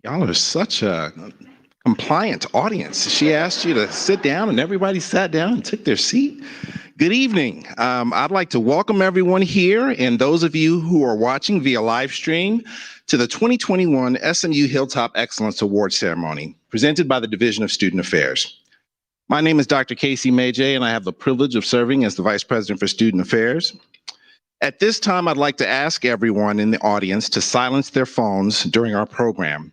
Y'all are such a compliant audience. She asked you to sit down and everybody sat down and took their seat. Good evening. I'd like to welcome everyone here and those of you who are watching via live stream to the 2021 SMU Hilltop Excellence Awards ceremony presented by the Division of Student Affairs. My name is Dr. Casey Mayjay and I have the privilege of serving as the Vice President for Student Affairs. At this time, I'd like to ask everyone in the audience to silence their phones during our program.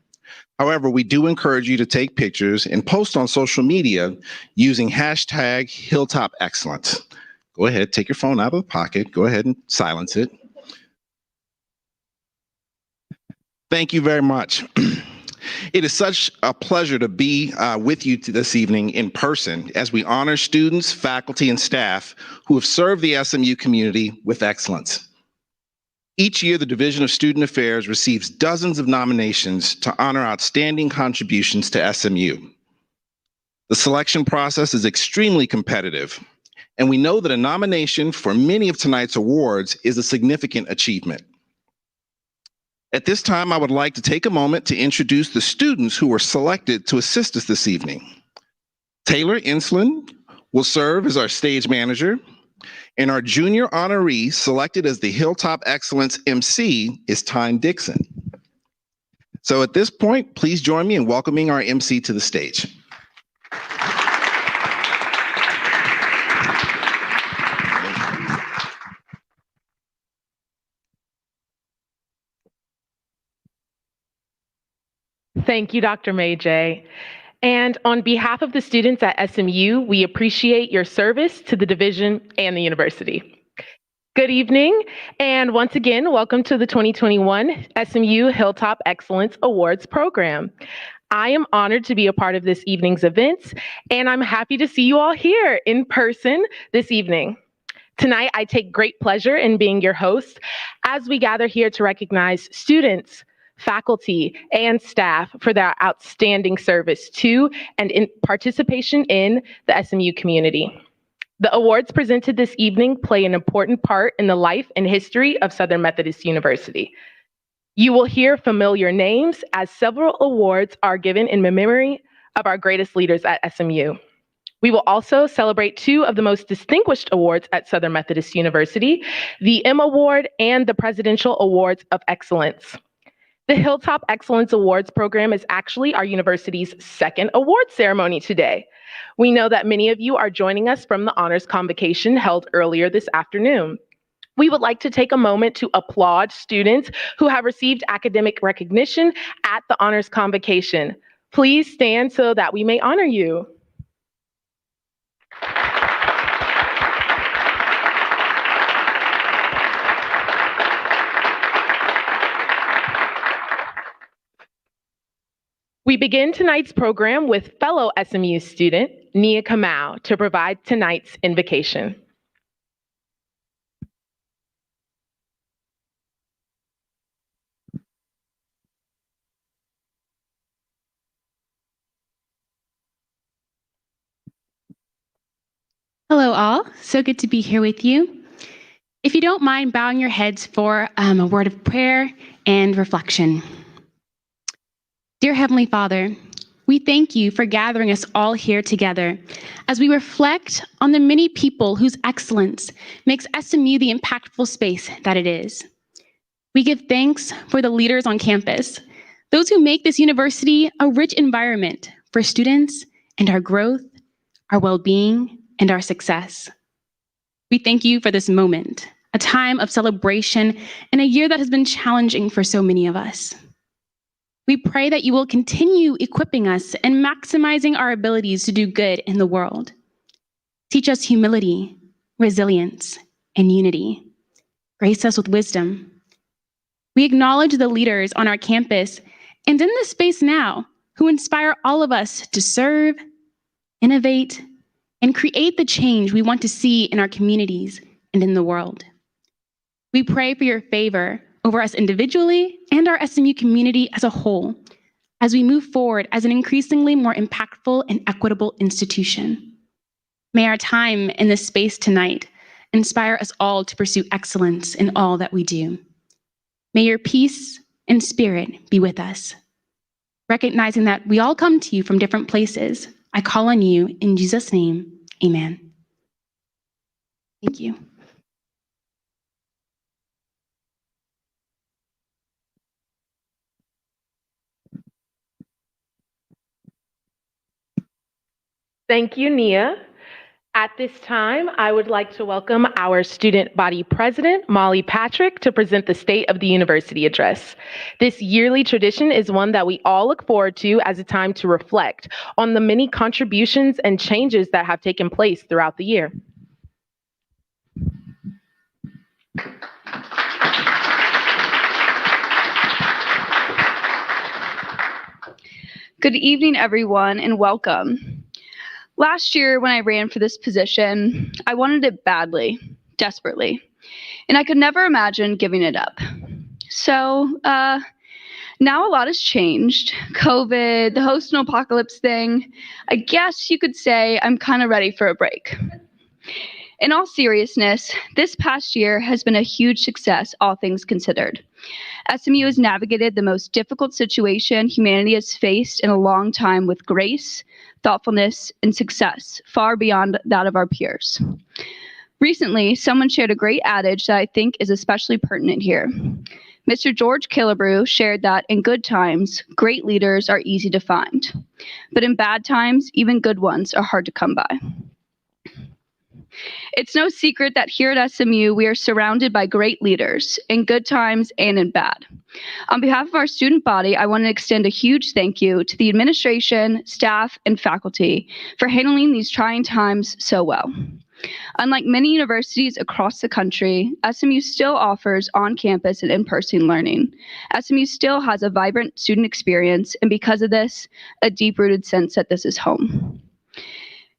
However, we do encourage you to take pictures and post on social media using hashtag Hilltop Excellence. Go ahead, take your phone out of the pocket. Go ahead and silence it. Thank you very much. It is such a pleasure to be with you this evening in person as we honor students, faculty, and staff who have served the SMU community with excellence. Each year, the Division of Student Affairs receives dozens of nominations to honor outstanding contributions to SMU. The selection process is extremely competitive, and we know that a nomination for many of tonight's awards is a significant achievement. At this time, I would like to take a moment to introduce the students who were selected to assist us this evening. Taylor Inslin will serve as our stage manager, and our junior honoree selected as the Hilltop Excellence MC is Tyne Dixon. So at this point, please join me in welcoming our MC to the stage. Thank you, Dr. Mayjay. And on behalf of the students at SMU, we appreciate your service to the division and the university. Good evening, and once again, welcome to the 2021 SMU Hilltop Excellence Awards program. I am honored to be a part of this evening's events, and I'm happy to see you all here in person this evening. Tonight, I take great pleasure in being your host as we gather here to recognize students, faculty, and staff for their outstanding service to and in participation in the SMU community. The awards presented this evening play an important part in the life and history of Southern Methodist University. You will hear familiar names as several awards are given in memory of our greatest leaders at SMU. We will also celebrate two of the most distinguished awards at Southern Methodist University, the Emmy Award and the Presidential Awards of Excellence. The Hilltop Excellence Awards program is actually our university's second award ceremony today. We know that many of you are joining us from the honors convocation held earlier this afternoon. We would like to take a moment to applaud students who have received academic recognition at the honors convocation. Please stand so that we may honor you. We begin tonight's program with fellow SMU student, Nia Kamau, to provide tonight's invocation. Hello all, so good to be here with you. If you don't mind bowing your heads for a word of prayer and reflection. Dear Heavenly Father, we thank you for gathering us all here together as we reflect on the many people whose excellence makes SMU the impactful space that it is. We give thanks for the leaders on campus, those who make this university a rich environment for students and our growth, our well-being, and our success. We thank you for this moment, a time of celebration and a year that has been challenging for so many of us. We pray that you will continue equipping us and maximizing our abilities to do good in the world. Teach us humility, resilience, and unity. Grace us with wisdom. We acknowledge the leaders on our campus and in this space now who inspire all of us to serve, innovate, and create the change we want to see in our communities and in the world. We pray for your favor over us individually and our SMU community as a whole, as we move forward as an increasingly more impactful and equitable institution. May our time in this space tonight inspire us all to pursue excellence in all that we do. May your peace and spirit be with us. Recognizing that we all come to you from different places, I call on you in Jesus' name, amen. Thank you. Thank you, Nia. At this time, I would like to welcome our student body president, Molly Patrick, to present the State of the University address. This yearly tradition is one that we all look forward to as a time to reflect on the many contributions and changes that have taken place throughout the year. Good evening, everyone, and welcome. Last year, when I ran for this position, I wanted it badly, desperately, and I could never imagine giving it up. So now a lot has changed. COVID, the host and apocalypse thing. I guess you could say I'm kind of ready for a break. In all seriousness, this past year has been a huge success, all things considered. SMU has navigated the most difficult situation humanity has faced in a long time with grace, thoughtfulness, and success, far beyond that of our peers. Recently, someone shared a great adage that I think is especially pertinent here. Mr. George Killebrew shared that in good times, great leaders are easy to find, but in bad times, even good ones are hard to come by. It's no secret that here at SMU, we are surrounded by great leaders, in good times and in bad. On behalf of our student body, I want to extend a huge thank you to the administration, staff, and faculty for handling these trying times so well. Unlike many universities across the country, SMU still offers on-campus and in-person learning. SMU still has a vibrant student experience, and because of this, a deep-rooted sense that this is home.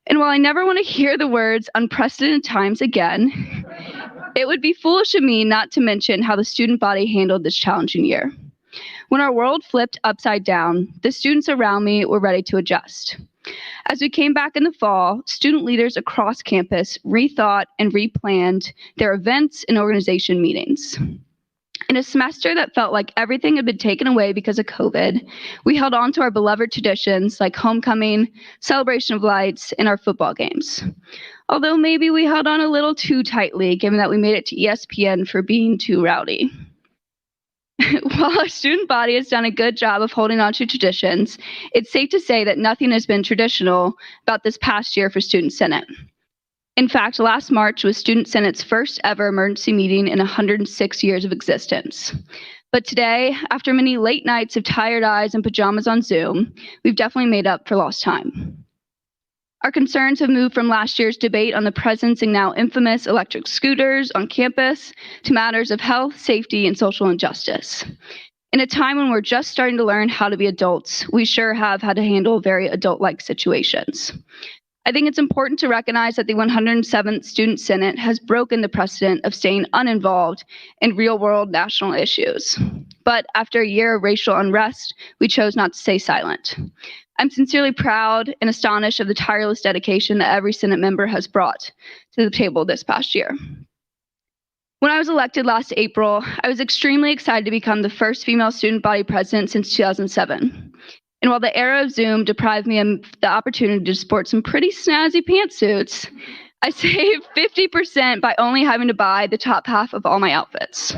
And while I never want to hear the words unprecedented times again, it would be foolish of me not to mention how the student body handled this challenging year. When our world flipped upside down, the students around me were ready to adjust. As we came back in the fall, student leaders across campus rethought and replanned their events and organization meetings. In a semester that felt like everything had been taken away because of COVID, we held on to our beloved traditions like homecoming, celebration of lights, and our football games. Although maybe we held on a little too tightly, given that we made it to ESPN for being too rowdy. While our student body has done a good job of holding on to traditions, it's safe to say that nothing has been traditional about this past year for Student Senate. In fact, last March was Student Senate's first ever emergency meeting in 106 years of existence. But today, after many late nights of tired eyes and pajamas on Zoom, we've definitely made up for lost time. Our concerns have moved from last year's debate on the presence and now infamous electric scooters on campus to matters of health, safety, and social injustice. In a time when we're just starting to learn how to be adults, we sure have had to handle very adult-like situations. I think it's important to recognize that the 107th Student Senate has broken the precedent of staying uninvolved in real-world national issues. But after a year of racial unrest, we chose not to stay silent. I'm sincerely proud and astonished of the tireless dedication that every Senate member has brought to the table this past year. When I was elected last April, I was extremely excited to become the first female student body president since 2007. And while the era of Zoom deprived me of the opportunity to sport some pretty snazzy pantsuits, I saved 50% by only having to buy the top half of all my outfits.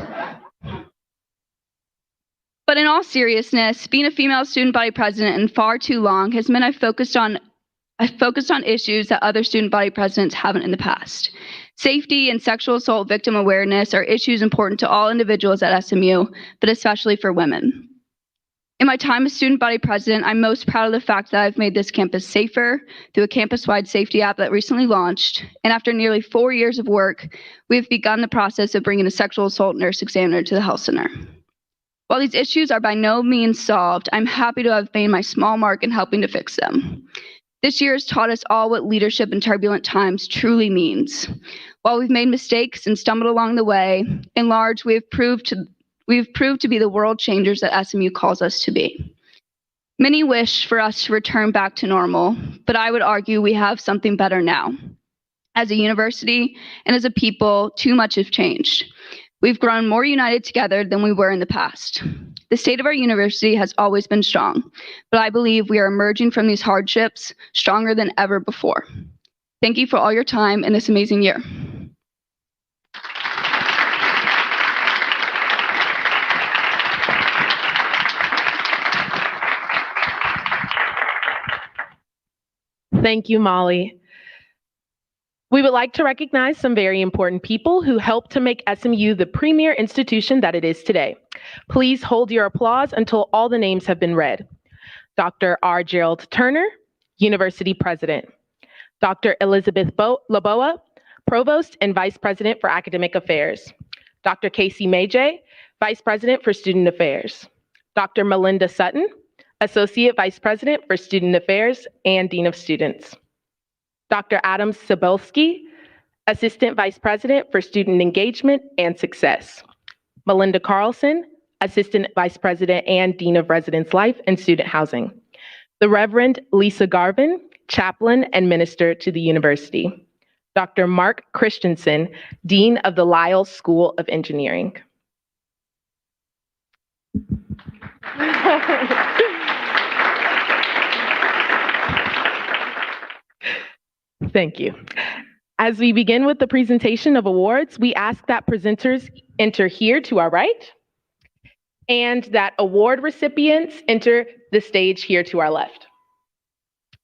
But in all seriousness, being a female student body president in far too long has meant I've focused on issues that other student body presidents haven't in the past. Safety and sexual assault victim awareness are issues important to all individuals at SMU, but especially for women. In my time as student body president, I'm most proud of the fact that I've made this campus safer through a campus-wide safety app that recently launched. And after nearly 4 years of work, we've begun the process of bringing a sexual assault nurse examiner to the health center. While these issues are by no means solved, I'm happy to have made my small mark in helping to fix them. This year has taught us all what leadership in turbulent times truly means. While we've made mistakes and stumbled along the way, in large, we've proved to be the world changers that SMU calls us to be. Many wish for us to return back to normal, but I would argue we have something better now. As a university and as a people, too much has changed. We've grown more united together than we were in the past. The state of our university has always been strong, but I believe we are emerging from these hardships stronger than ever before. Thank you for all your time in this amazing year. Thank you, Molly. We would like to recognize some very important people who helped to make SMU the premier institution that it is today. Please hold your applause until all the names have been read. Dr. R. Gerald Turner, University President. Dr. Elizabeth Laboa, Provost and Vice President for Academic Affairs. Dr. Casey Majay, Vice President for Student Affairs. Dr. Melinda Sutton, Associate Vice President for Student Affairs and Dean of Students. Dr. Adam Cebulski, Assistant Vice President for Student Engagement and Success. Melinda Carlson, Assistant Vice President and Dean of Residence Life and Student Housing. The Reverend Lisa Garvin, Chaplain and Minister to the University. Dr. Mark Christensen, Dean of the Lyell School of Engineering. Thank you. As we begin with the presentation of awards, we ask that presenters enter here to our right and that award recipients enter the stage here to our left.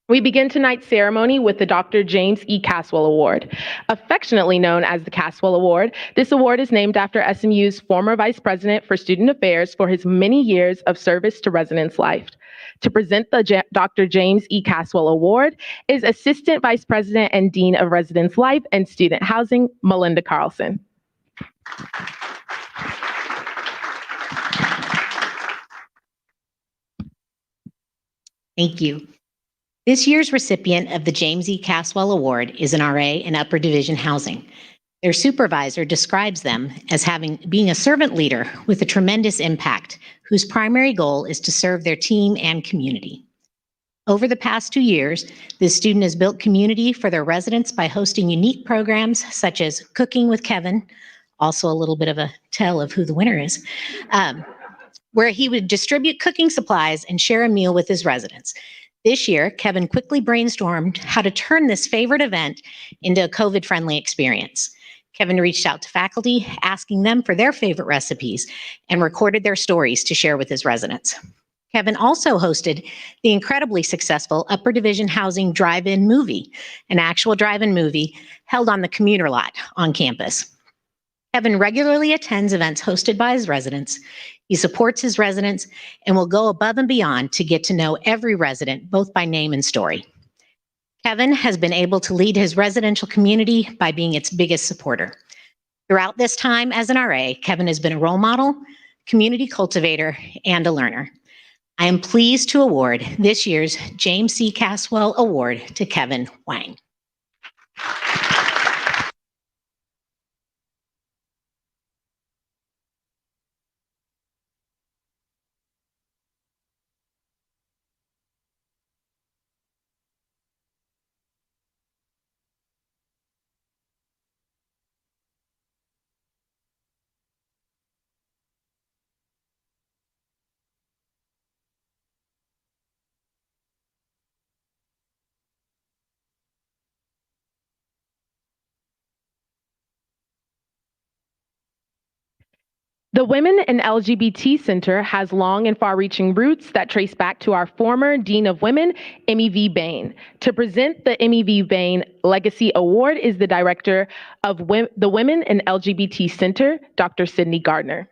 We begin tonight's ceremony with the Dr. James E. Caswell Award. Affectionately known as the Caswell Award, this award is named after SMU's former Vice President for Student Affairs for his many years of service to residence life. To present the Dr. James E. Caswell Award is Assistant Vice President and Dean of Residence Life and Student Housing, Melinda Carlson. Thank you. This year's recipient of the James E. Caswell Award is an RA in Upper Division Housing. Their supervisor describes them as being a servant leader with a tremendous impact, whose primary goal is to serve their team and community. Over the past 2 years, this student has built community for their residents by hosting unique programs such as Cooking with Kevin, also a little bit of a tell of who the winner is, where he would distribute cooking supplies and share a meal with his residents. This year, Kevin quickly brainstormed how to turn this favorite event into a COVID-friendly experience. Kevin reached out to faculty, asking them for their favorite recipes, and recorded their stories to share with his residents. Kevin also hosted the incredibly successful Upper Division Housing Drive-In Movie, an actual drive-in movie held on the commuter lot on campus. Kevin regularly attends events hosted by his residents. He supports his residents and will go above and beyond to get to know every resident, both by name and story. Kevin has been able to lead his residential community by being its biggest supporter. Throughout this time as an RA, Kevin has been a role model, community cultivator, and a learner. I am pleased to award this year's James C. Caswell Award to Kevin Wang. The Women in LGBT Center has long and far-reaching roots that trace back to our former Dean of Women, Emmy V. Bain. To present the Emmy V. Bain Legacy Award is the Director of the Women in LGBT Center, Dr. Sydney Gardner.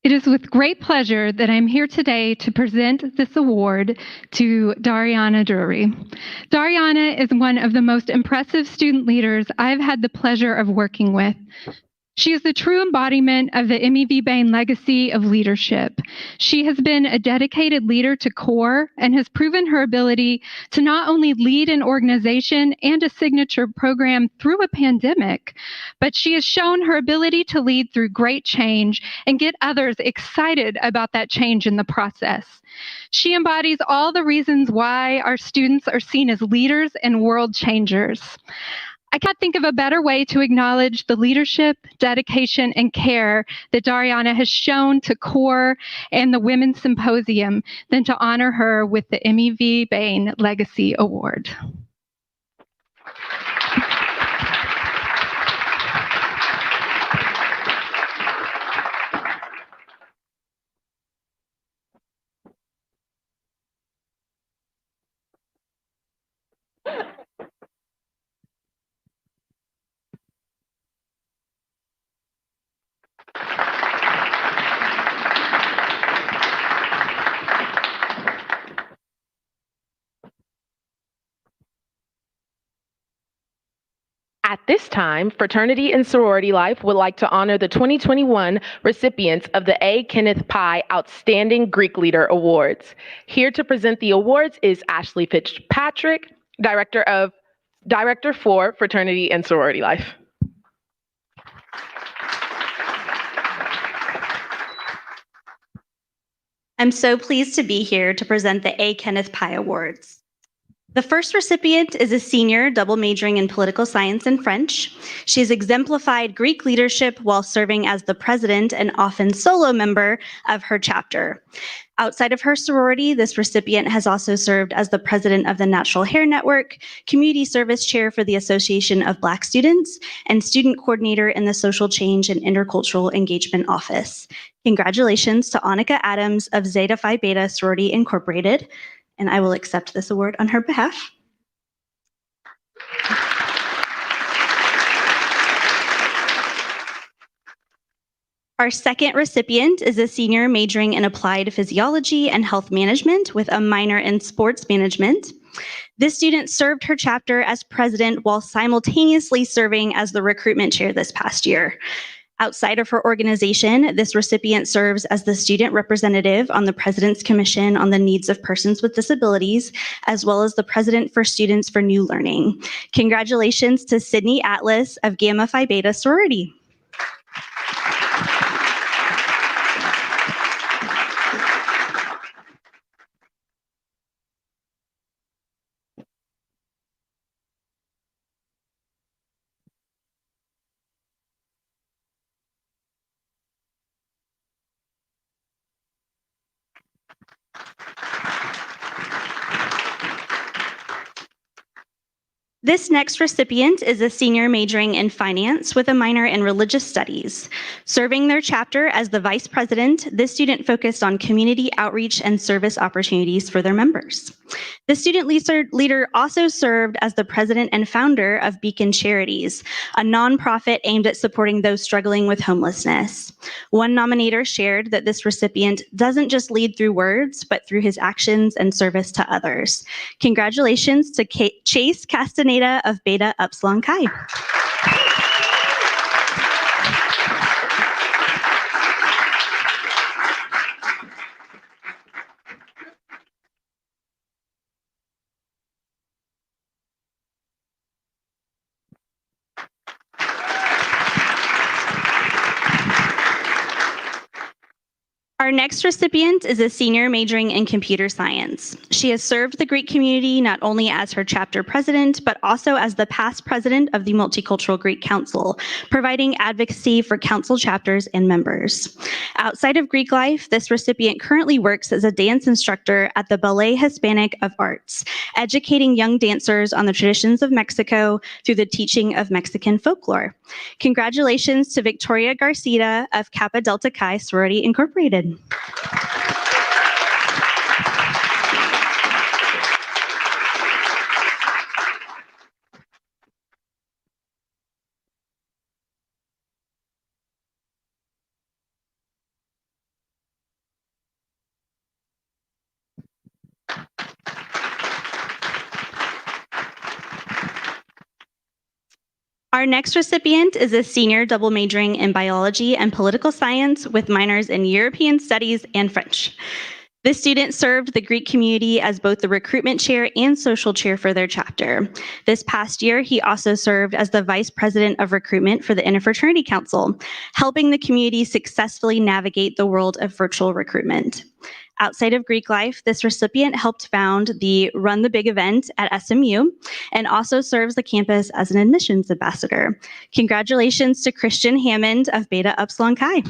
It is with great pleasure that I'm here today to present this award to Dariana Drury. Dariana is one of the most impressive student leaders I've had the pleasure of working with. She is the true embodiment of the Emmy V. Bain legacy of leadership. She has been a dedicated leader to CORE and has proven her ability to not only lead an organization and a signature program through a pandemic, but she has shown her ability to lead through great change and get others excited about that change in the process. She embodies all the reasons why our students are seen as leaders and world changers. I can't think of a better way to acknowledge the leadership, dedication, and care that Dariana has shown to CORE and the Women's Symposium than to honor her with the Emmy V. Bain Legacy Award. At this time, Fraternity and Sorority Life would like to honor the 2021 recipients of the A. Kenneth Pye Outstanding Greek Leader Awards. Here to present the awards is Ashley Fitzpatrick, Director for Fraternity and Sorority Life. I'm so pleased to be here to present the A. Kenneth Pye Awards. The first recipient is a senior double majoring in political science and French. She has exemplified Greek leadership while serving as the president and often solo member of her chapter. Outside of her sorority, this recipient has also served as the president of the Natural Hair Network, community service chair for the Association of Black Students, and student coordinator in the Social Change and Intercultural Engagement Office. Congratulations to Annika Adams of Zeta Phi Beta Sorority Incorporated, and I will accept this award on her behalf. Our second recipient is a senior majoring in applied physiology and health management with a minor in sports management. This student served her chapter as president while simultaneously serving as the recruitment chair this past year. Outside of her organization, this recipient serves as the student representative on the President's Commission on the Needs of Persons with Disabilities, as well as the president for Students for New Learning. Congratulations to Sydney Atlas of Gamma Phi Beta Sorority. This next recipient is a senior majoring in finance with a minor in religious studies. Serving their chapter as the vice president, this student focused on community outreach and service opportunities for their members. The student leader also served as the president and founder of Beacon Charities, a nonprofit aimed at supporting those struggling with homelessness. One nominator shared that this recipient doesn't just lead through words, but through his actions and service to others. Congratulations to Chase Castaneda of Beta Upsilon Chi. Our next recipient is a senior majoring in computer science. She has served the Greek community not only as her chapter president, but also as the past president of the Multicultural Greek Council, providing advocacy for council chapters and members. Outside of Greek life, this recipient currently works as a dance instructor at the Ballet Hispanic of Arts, educating young dancers on the traditions of Mexico through the teaching of Mexican folklore. Congratulations to Victoria Garcia of Kappa Delta Chi Sorority Incorporated. Our next recipient is a senior double majoring in biology and political science with minors in European studies and French. This student served the Greek community as both the recruitment chair and social chair for their chapter. This past year, he also served as the vice president of recruitment for the Interfraternity Council, helping the community successfully navigate the world of virtual recruitment. Outside of Greek life, this recipient helped found the Run the Big event at SMU and also serves the campus as an admissions ambassador. Congratulations to Christian Hammond of Beta Upsilon Chi.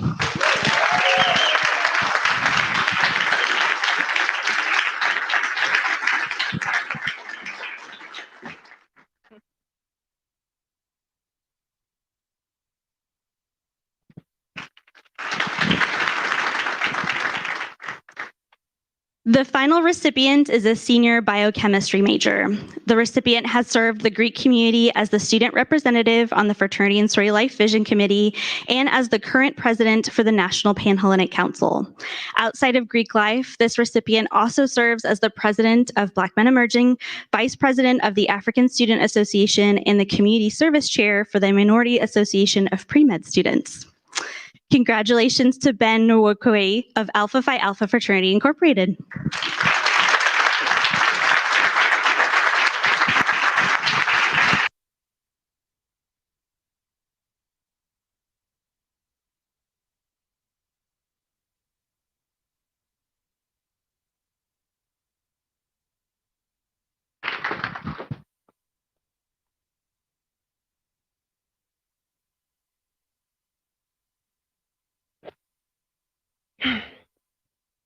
The final recipient is a senior biochemistry major. The recipient has served the Greek community as the student representative on the Fraternity and Sorority Life Vision Committee and as the current president for the National Panhellenic Council. Outside of Greek life, this recipient also serves as the president of Black Men Emerging, vice president of the African Student Association, and the community service chair for the Minority Association of Pre-Med Students. Congratulations to Ben Nwokoye of Alpha Phi Alpha Fraternity Incorporated.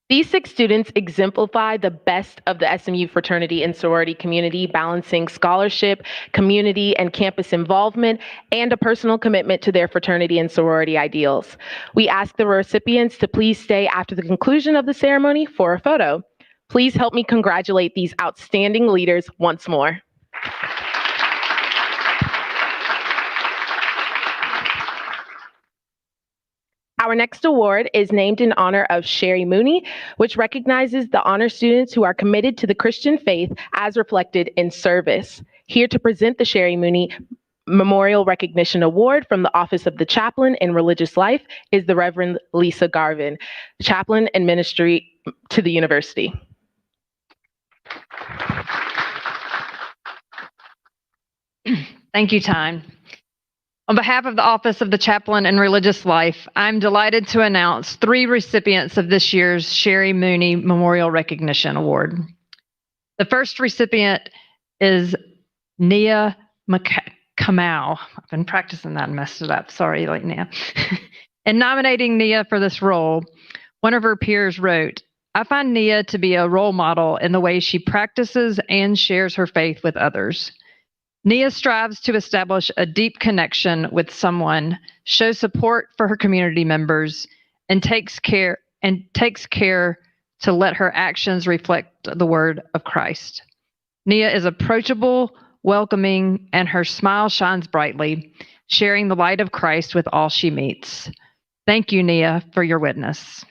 These 6 students exemplify the best of the SMU fraternity and sorority community, balancing scholarship, community, and campus involvement, and a personal commitment to their fraternity and sorority ideals. We ask the recipients to please stay after the conclusion of the ceremony for a photo. Please help me congratulate these outstanding leaders once more. Our next award is named in honor of Sherri Mooney, which recognizes the honor students who are committed to the Christian faith as reflected in service. Here to present the Sherri Mooney Memorial Recognition Award from the Office of the Chaplain in Religious Life is the Reverend Lisa Garvin, Chaplain and Ministry to the University. Thank you, Tyne. On behalf of the Office of the Chaplain in Religious Life, I'm delighted to announce 3 recipients of this year's Sherri Mooney Memorial Recognition Award. The first recipient is Nia Kamau. I've been practicing that and messed it up. Sorry, Nia. In nominating Nia for this role, one of her peers wrote, "I find Nia to be a role model in the way she practices and shares her faith with others. Nia strives to establish a deep connection with someone, show support for her community members, and takes care to let her actions reflect the word of Christ. Nia is approachable, welcoming, and her smile shines brightly, sharing the light of Christ with all she meets. Thank you, Nia, for your witness."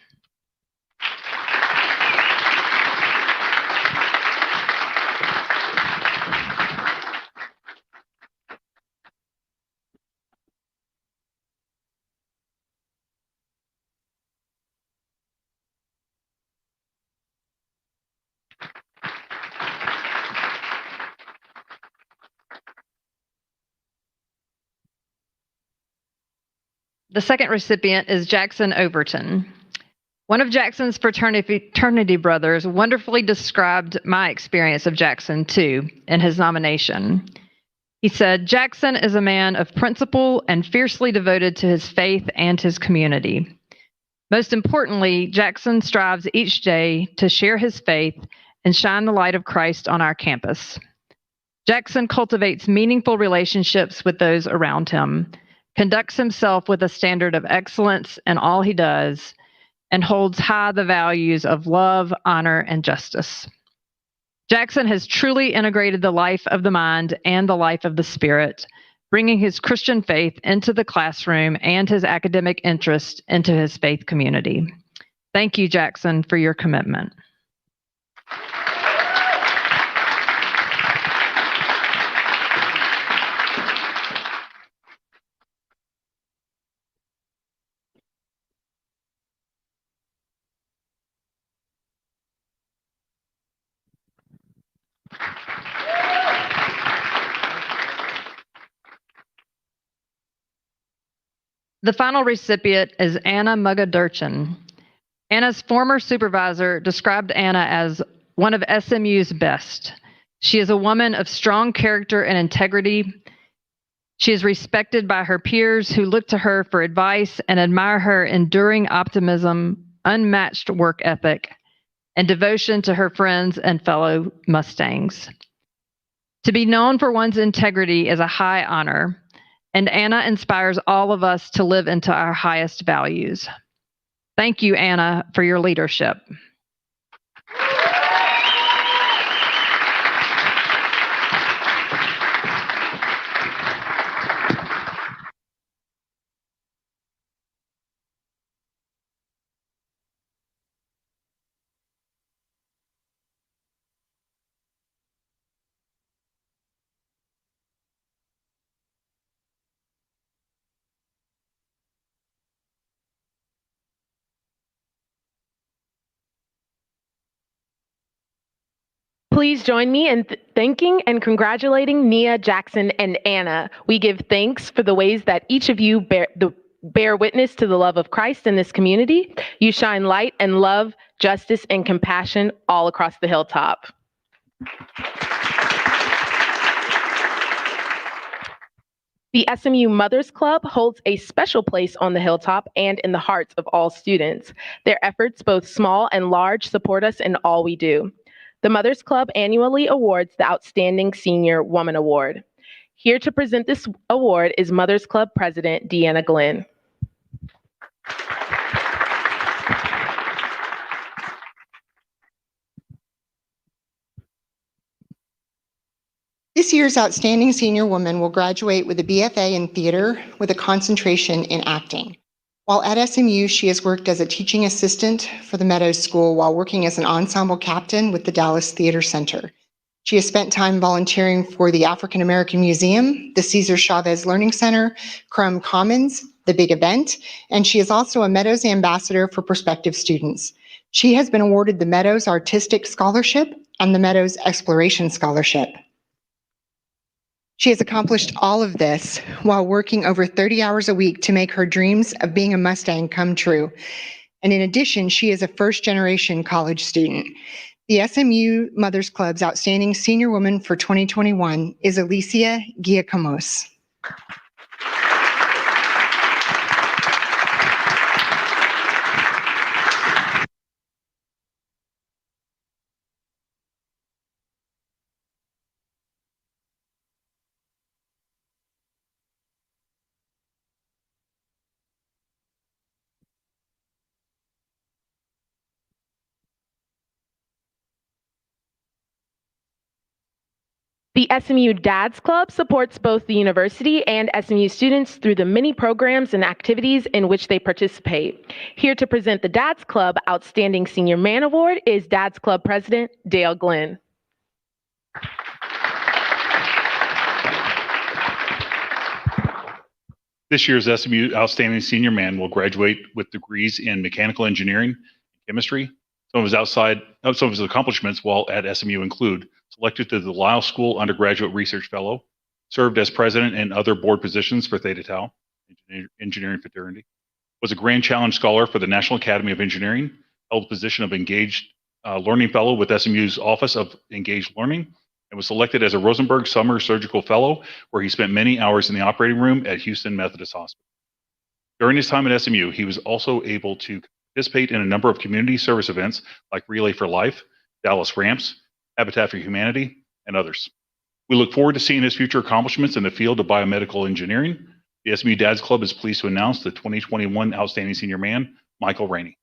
The second recipient is Jackson Overton. One of Jackson's fraternity brothers wonderfully described my experience of Jackson, too, in his nomination. He said, "Jackson is a man of principle and fiercely devoted to his faith and his community. Most importantly, Jackson strives each day to share his faith and shine the light of Christ on our campus. Jackson cultivates meaningful relationships with those around him, conducts himself with a standard of excellence in all he does, and holds high the values of love, honor, and justice. Jackson has truly integrated the life of the mind and the life of the spirit, bringing his Christian faith into the classroom and his academic interest into his faith community. Thank you, Jackson, for your commitment." The final recipient is Anna Mugadurchin. Anna's former supervisor described Anna as one of SMU's best. She is a woman of strong character and integrity. She is respected by her peers who look to her for advice and admire her enduring optimism, unmatched work ethic, and devotion to her friends and fellow Mustangs. To be known for one's integrity is a high honor, and Anna inspires all of us to live into our highest values. Thank you, Anna, for your leadership. Please join me in thanking and congratulating Nia, Jackson, and Anna. We give thanks for the ways that each of you bear witness to the love of Christ in this community. You shine light and love, justice, and compassion all across the Hilltop. The SMU Mothers Club holds a special place on the Hilltop and in the hearts of all students. Their efforts, both small and large, support us in all we do. The Mothers Club annually awards the Outstanding Senior Woman Award. Here to present this award is Mothers Club President Deanna Glenn. This year's Outstanding Senior Woman will graduate with a BFA in theater with a concentration in acting. While at SMU, she has worked as a teaching assistant for the Meadows School while working as an ensemble captain with the Dallas Theater Center. She has spent time volunteering for the African American Museum, the Cesar Chavez Learning Center, Crum Commons, The Big Event, and she is also a Meadows ambassador for prospective students. She has been awarded the Meadows Artistic Scholarship and the Meadows Exploration Scholarship. She has accomplished all of this while working over 30 hours a week to make her dreams of being a Mustang come true. And in addition, she is a first-generation college student. The SMU Mothers Club's Outstanding Senior Woman for 2021 is Alicia Giacomos. The SMU Dads Club supports both the university and SMU students through the many programs and activities in which they participate. Here to present the Dads Club Outstanding Senior Man Award is Dads Club President Dale Glenn. This year's SMU Outstanding Senior Man will graduate with degrees in mechanical engineering and chemistry. Some of his accomplishments while at SMU include selected to the Lyle School Undergraduate Research Fellow, served as president and other board positions for Theta Tau, engineering fraternity, was a Grand Challenge Scholar for the National Academy of Engineering, held the position of Engaged Learning Fellow with SMU's Office of Engaged Learning, and was selected as a Rosenberg Summer Surgical Fellow, where he spent many hours in the operating room at Houston Methodist Hospital. During his time at SMU, he was also able to participate in a number of community service events like Relay for Life, Dallas Ramps, Habitat for Humanity, and others. We look forward to seeing his future accomplishments in the field of biomedical engineering. The SMU Dads Club is pleased to announce the 2021 Outstanding Senior Man, Michael Rainey.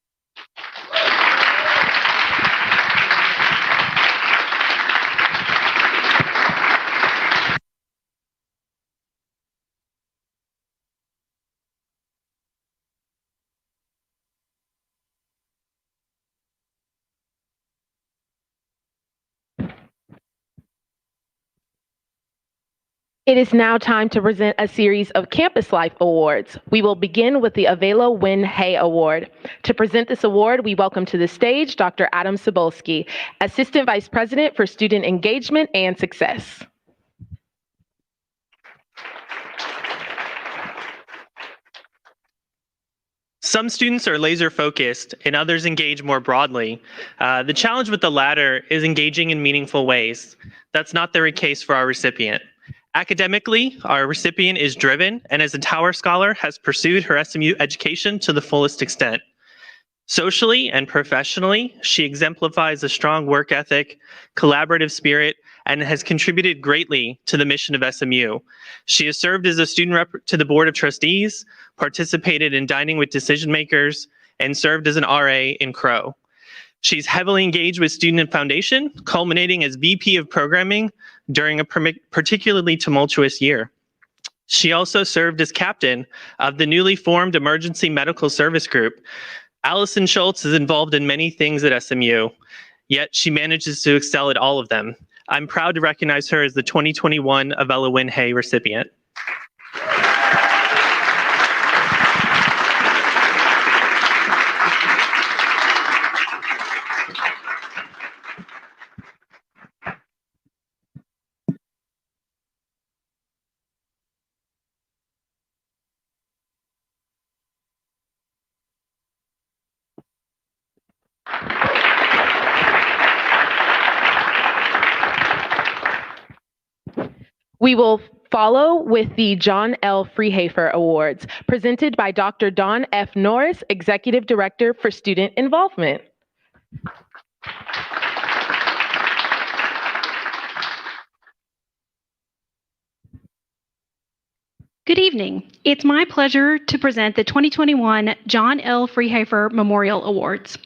It is now time to present a series of Campus Life Awards. We will begin with the Avella Wynn Haye Award. To present this award, we welcome to the stage Dr. Adam Cebulski, Assistant Vice President for Student Engagement and Success. Some students are laser focused and others engage more broadly. The challenge with the latter is engaging in meaningful ways. That's not the case for our recipient. Academically, our recipient is driven and as a Tower Scholar has pursued her SMU education to the fullest extent. Socially and professionally, she exemplifies a strong work ethic, collaborative spirit, and has contributed greatly to the mission of SMU. She has served as a student rep to the Board of Trustees, participated in dining with decision makers, and served as an RA in Crow. She's heavily engaged with Student and Foundation, culminating as VP of Programming during a particularly tumultuous year. She also served as captain of the newly formed Emergency Medical Service Group. Allison Schultz is involved in many things at SMU, yet she manages to excel at all of them. I'm proud to recognize her as the 2021 Avella Wynn Haye recipient. We will follow with the John L. Freehafer Awards, presented by Dr. Dawn F. Norris, Executive Director for Student Involvement. Good evening. It's my pleasure to present the 2021 John L. Freehafer Memorial Awards.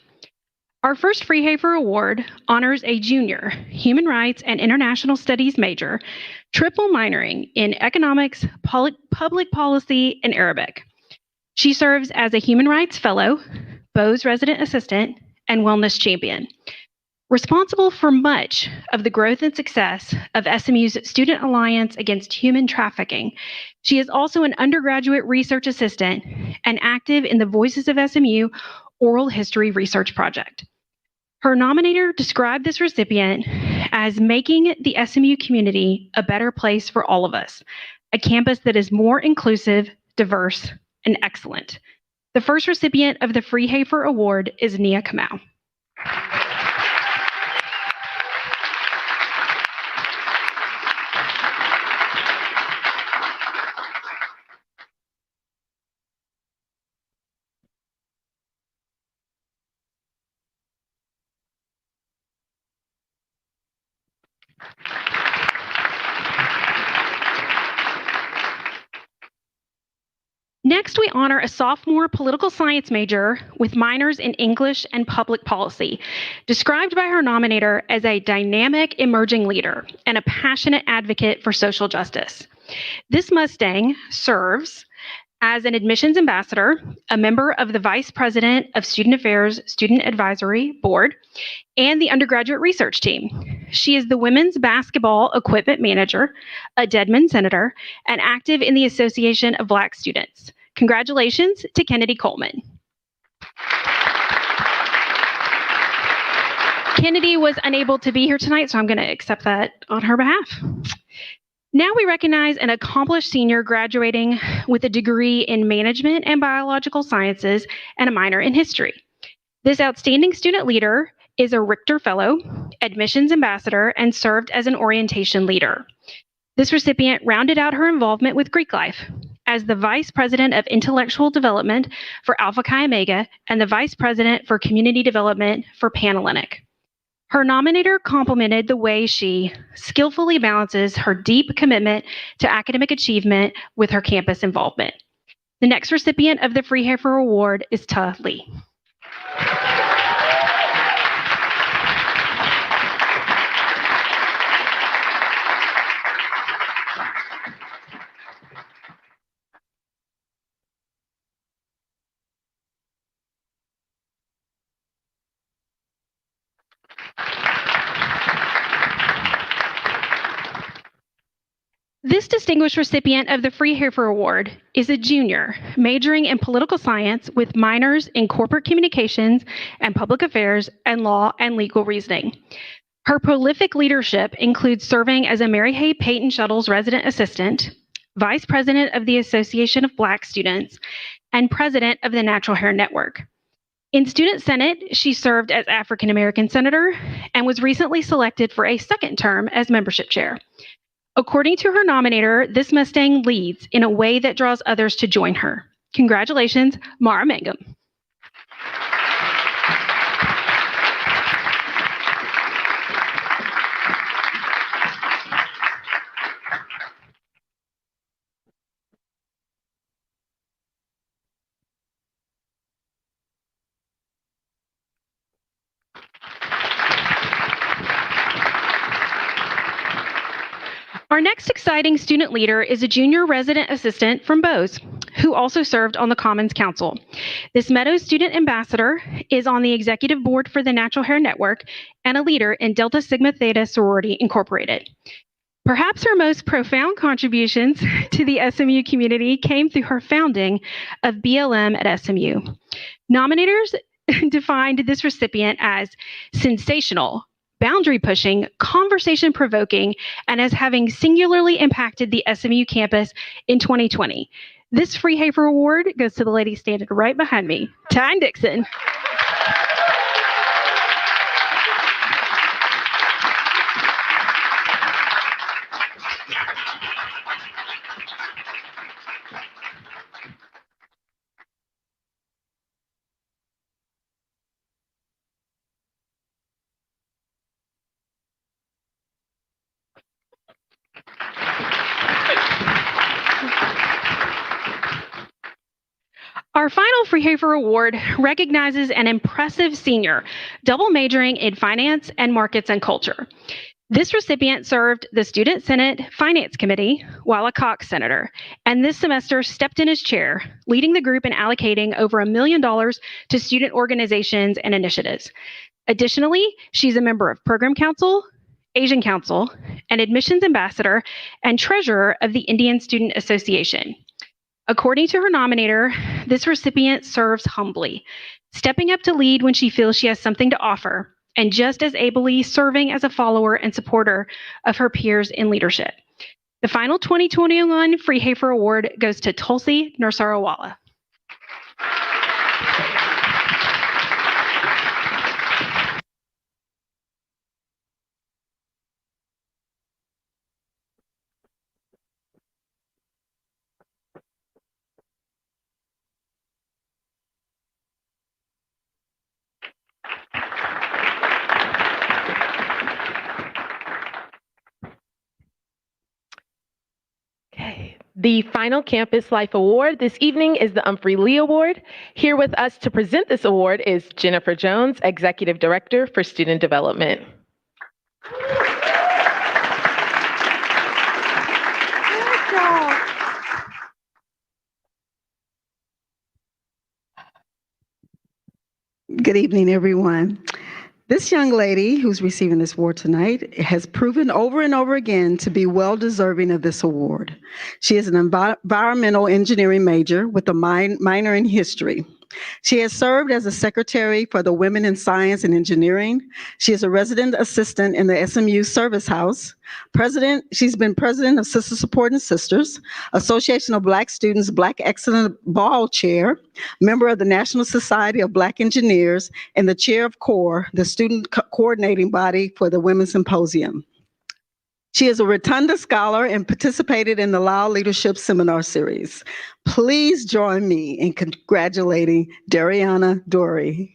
Our first Freehafer Award honors a junior, Human Rights and International Studies major, triple minoring in Economics, Public Policy, and Arabic. She serves as a Human Rights Fellow, Bose Resident Assistant, and Wellness Champion. Responsible for much of the growth and success of SMU's Student Alliance Against Human Trafficking, she is also an undergraduate research assistant and active in the Voices of SMU Oral History Research Project. Her nominator described this recipient as making the SMU community a better place for all of us, a campus that is more inclusive, diverse, and excellent. The first recipient of the Freehafer Award is Nia Kamau. Next, we honor a sophomore political science major with minors in English and public policy, described by her nominator as a dynamic emerging leader and a passionate advocate for social justice. This Mustang serves as an admissions ambassador, a member of the Vice President of Student Affairs Student Advisory Board, and the undergraduate research team. She is the women's basketball equipment manager, a Dedmon senator, and active in the Association of Black Students. Congratulations to Kennedy Coleman. Kennedy was unable to be here tonight, so I'm going to accept that on her behalf. Now we recognize an accomplished senior graduating with a degree in management and biological sciences and a minor in history. This outstanding student leader is a Richter Fellow, admissions ambassador, and served as an orientation leader. This recipient rounded out her involvement with Greek life as the Vice President of Intellectual Development for Alpha Chi Omega and the Vice President for Community Development for Panhellenic. Her nominator complimented the way she skillfully balances her deep commitment to academic achievement with her campus involvement. The next recipient of the Freehafer Award is Ta Lee. This distinguished recipient of the Freehafer Award is a junior majoring in political science with minors in corporate communications and public affairs and law and legal reasoning. Her prolific leadership includes serving as a Mary Hay Peyton Shuttles resident assistant, vice president of the Association of Black Students, and president of the Natural Hair Network. In Student Senate, she served as African American senator and was recently selected for a second term as membership chair. According to her nominator, this Mustang leads in a way that draws others to join her. Congratulations, Mara Mangum. Our next exciting student leader is a junior resident assistant from Bose, who also served on the Commons Council. This Meadows student ambassador is on the executive board for the Natural Hair Network and a leader in Delta Sigma Theta Sorority Incorporated. Perhaps her most profound contributions to the SMU community came through her founding of BLM at SMU. Nominators defined this recipient as sensational, boundary-pushing, conversation-provoking, and as having singularly impacted the SMU campus in 2020. This Freehafer Award goes to the lady standing right behind me, Tyne Dixon. Our final Freehafer Award recognizes an impressive senior, double majoring in finance and markets and culture. This recipient served the Student Senate Finance Committee while a Cox senator, and this semester stepped in as chair, leading the group in allocating over $1 million to student organizations and initiatives. Additionally, she's a member of Program Council, Asian Council, and Admissions Ambassador and Treasurer of the Indian Student Association. According to her nominator, this recipient serves humbly, stepping up to lead when she feels she has something to offer, and just as ably serving as a follower and supporter of her peers in leadership. The final 2021 Freehafer Award goes to Tulsi Nursarawala. Okay. The final Campus Life Award this evening is the Umphrey Lee Award. Here with us to present this award is Jennifer Jones, Executive Director for Student Development. Good evening, everyone. This young lady who's receiving this award tonight has proven over and over again to be well deserving of this award. She is an environmental engineering major with a minor in history. She has served as a secretary for the Women in Science and Engineering. She is a resident assistant in the SMU Service House. She's been president of Sister Supporting Sisters, Association of Black Students Black Excellent Ball Chair, member of the National Society of Black Engineers, and the chair of CORE, the student coordinating body for the Women's Symposium. She is a Rotunda Scholar and participated in the Lao Leadership Seminar Series. Please join me in congratulating Dariana Dory.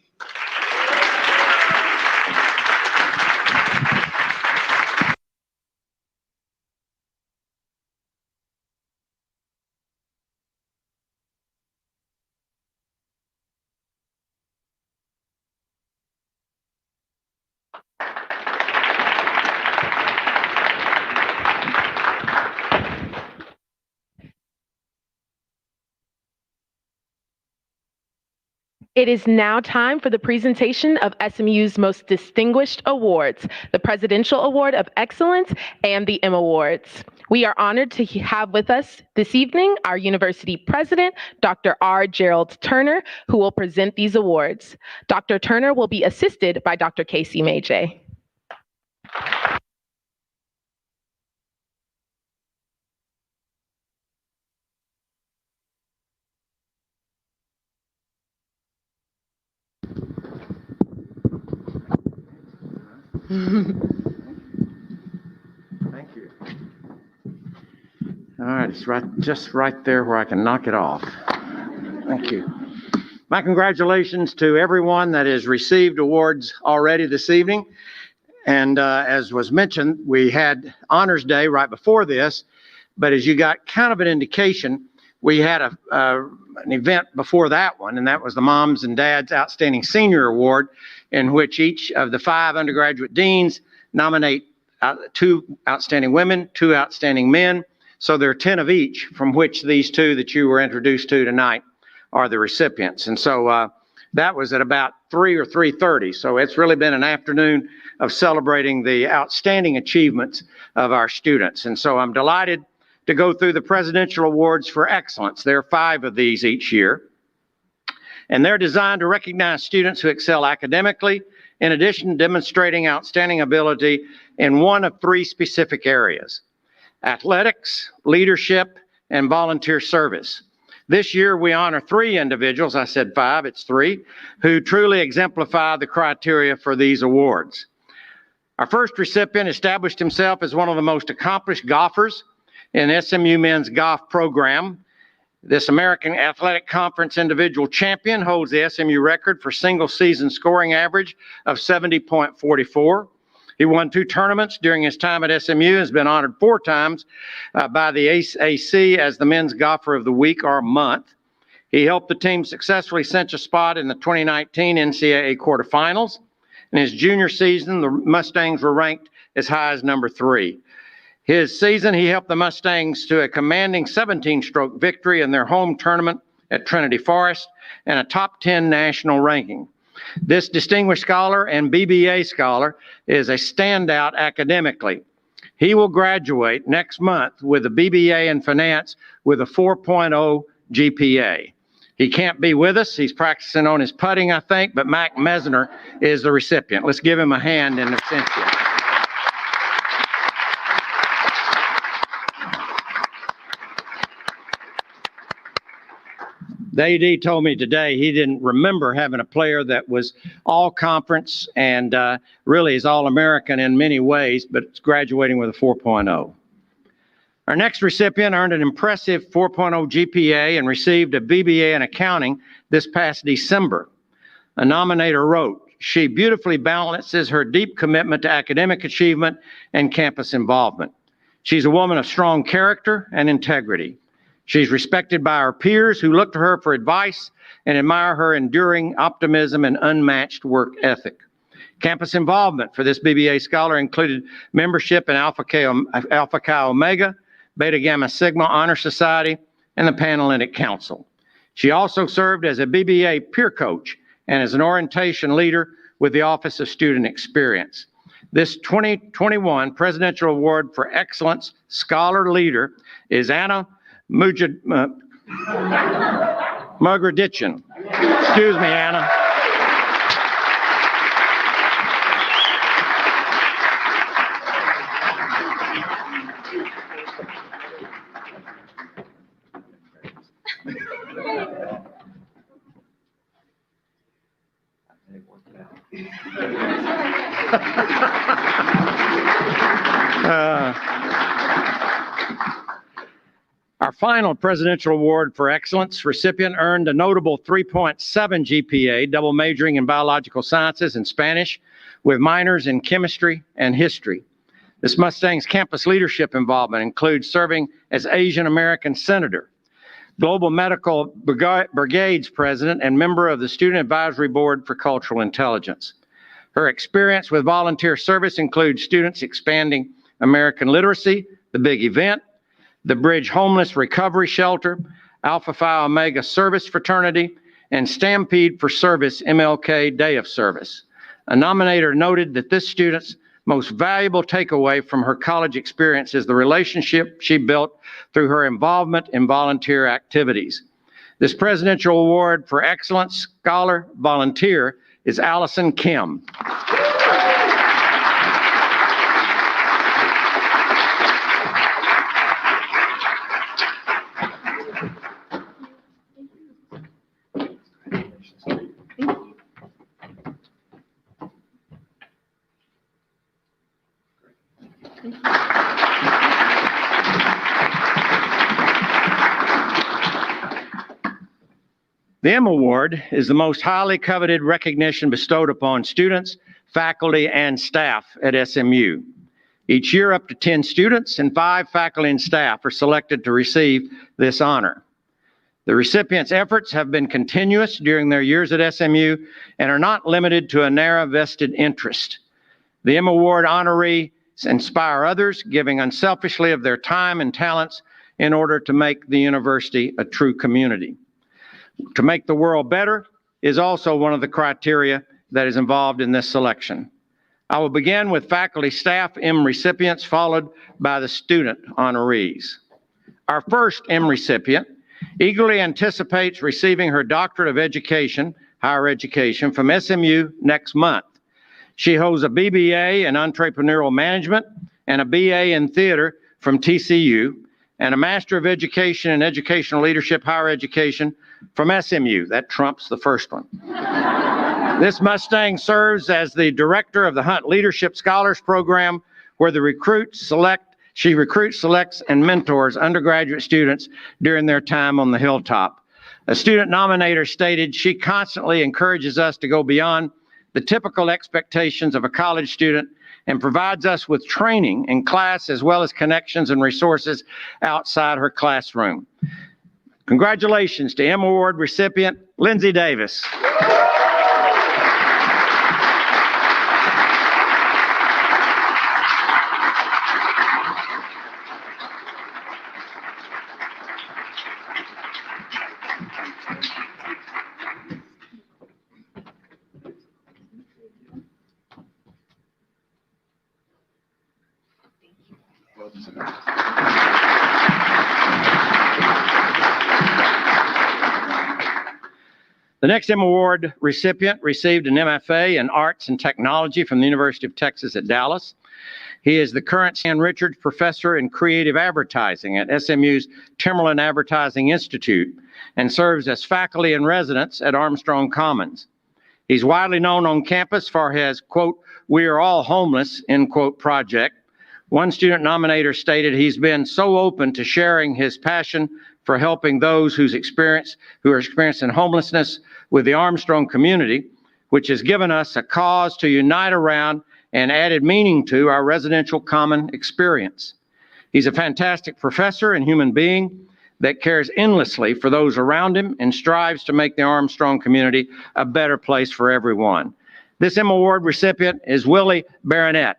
It is now time for the presentation of SMU's most distinguished awards, the Presidential Award of Excellence and the M Awards. We are honored to have with us this evening our university president, Dr. R. Gerald Turner, who will present these awards. Dr. Turner will be assisted by Dr. Casey Majay. Thank you. All right, it's just right there where I can knock it off. Thank you. My congratulations to everyone that has received awards already this evening. And as was mentioned, we had Honors Day right before this, but as you got kind of an indication, we had an event before that one, and that was the Moms and Dads Outstanding Senior Award, in which each of the 5 undergraduate deans nominate 2 outstanding women, 2 outstanding men. So there are 10 of each, from which these 2 that you were introduced to tonight are the recipients. And so that was at about 3 or 3:30. So it's really been an afternoon of celebrating the outstanding achievements of our students. And so I'm delighted to go through the Presidential Awards for Excellence. There are 5 of these each year. And they're designed to recognize students who excel academically, in addition to demonstrating outstanding ability in one of 3 specific areas: athletics, leadership, and volunteer service. This year, we honor 3 individuals, I said 5, it's 3, who truly exemplify the criteria for these awards. Our first recipient established himself as one of the most accomplished golfers in SMU men's golf program. This American Athletic Conference individual champion holds the SMU record for single season scoring average of 70.44. He won 2 tournaments during his time at SMU, has been honored 4 times by the AAC as the Men's Golfer of the Week or Month. He helped the team successfully cinch a spot in the 2019 NCAA quarterfinals. In his junior season, the Mustangs were ranked as high as number 3. His season, he helped the Mustangs to a commanding 17-stroke victory in their home tournament at Trinity Forest and a top 10 national ranking. This distinguished scholar and BBA scholar is a standout academically. He will graduate next month with a BBA in finance with a 4.0 GPA. He can't be with us. He's practicing on his putting, I think, but Mac Mesner is the recipient. Let's give him a hand in absentia. The AD told me today he didn't remember having a player that was all conference and really is all-American in many ways, but it's graduating with a 4.0. Our next recipient earned an impressive 4.0 GPA and received a BBA in accounting this past December. A nominator wrote, "She beautifully balances her deep commitment to academic achievement and campus involvement. She's a woman of strong character and integrity. She's respected by her peers who look to her for advice and admire her enduring optimism and unmatched work ethic." Campus involvement for this BBA scholar included membership in Alpha Chi Omega, Beta Gamma Sigma Honor Society, and the Panhellenic Council. She also served as a BBA peer coach and as an orientation leader with the Office of Student Experience. This 2021 Presidential Award for Excellence Scholar Leader is Anna Mugraditchin. Excuse me, Anna. Our final Presidential Award for Excellence recipient earned a notable 3.7 GPA, double majoring in biological sciences and Spanish, with minors in chemistry and history. This Mustang's campus leadership involvement includes serving as Asian American Senator, Global Medical Brigades President, and member of the Student Advisory Board for Cultural Intelligence. Her experience with volunteer service includes students expanding American literacy, the Big Event, the Bridge Homeless Recovery Shelter, Alpha Phi Omega Service Fraternity, and Stampede for Service MLK Day of Service. A nominator noted that this student's most valuable takeaway from her college experience is the relationship she built through her involvement in volunteer activities. This Presidential Award for Excellence Scholar Volunteer is Allison Kim. The Emmy Award is the most highly coveted recognition bestowed upon students, faculty, and staff at SMU. Each year, up to 10 students and 5 faculty and staff are selected to receive this honor. The recipients' efforts have been continuous during their years at SMU and are not limited to a narrow vested interest. The Emmy Award honorees inspire others, giving unselfishly of their time and talents in order to make the university a true community. To make the world better is also one of the criteria that is involved in this selection. I will begin with faculty, staff, Emmy recipients, followed by the student honorees. Our first Emmy recipient eagerly anticipates receiving her Doctorate of Education, Higher Education, from SMU next month. She holds a BBA in Entrepreneurial Management and a BA in Theater from TCU, and a Master of Education in Educational Leadership, Higher Education from SMU. That trumps the first one. This Mustang serves as the director of the Hunt Leadership Scholars Program, where she recruits, selects, and mentors undergraduate students during their time on the Hilltop. A student nominator stated, "She constantly encourages us to go beyond the typical expectations of a college student and provides us with training in class as well as connections and resources outside her classroom." Congratulations to Emmy Award recipient Lindsay Davis. The next Emmy Award recipient received an MFA in Arts and Technology from the University of Texas at Dallas. He is the current Stan Richards Professor in Creative Advertising at SMU's Timberland Advertising Institute and serves as faculty in residence at Armstrong Commons. He's widely known on campus for his, quote, "We are all homeless," end quote, project. One student nominator stated he's been so open to sharing his passion for helping those who are experiencing homelessness with the Armstrong community, which has given us a cause to unite around and added meaning to our residential common experience. He's a fantastic professor and human being that cares endlessly for those around him and strives to make the Armstrong community a better place for everyone. This Emmy Award recipient is Willie Baronet.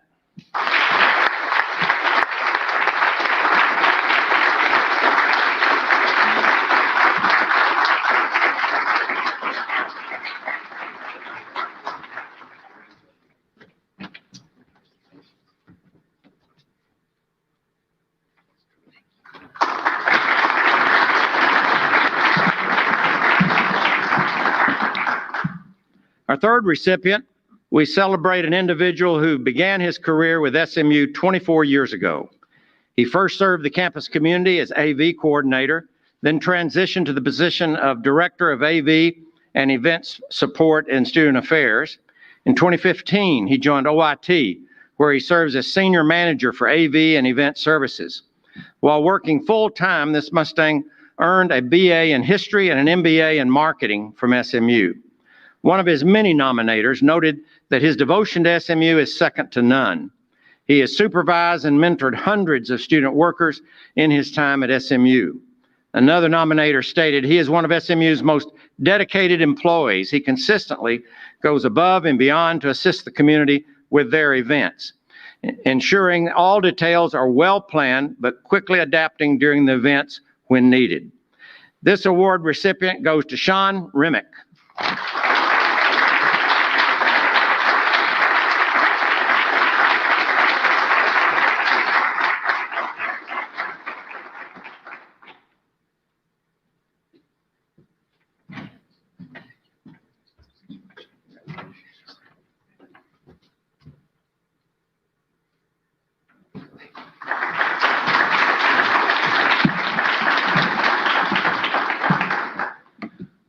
Our third recipient, we celebrate an individual who began his career with SMU 24 years ago. He first served the campus community as AV coordinator, then transitioned to the position of director of AV and events support and student affairs. In 2015, he joined OIT, where he serves as senior manager for AV and event services. While working full-time, this Mustang earned a BA in history and an MBA in marketing from SMU. One of his many nominators noted that his devotion to SMU is second to none. He has supervised and mentored hundreds of student workers in his time at SMU. Another nominator stated he is one of SMU's most dedicated employees. He consistently goes above and beyond to assist the community with their events, ensuring all details are well planned but quickly adapting during the events when needed. This award recipient goes to Sean Remick.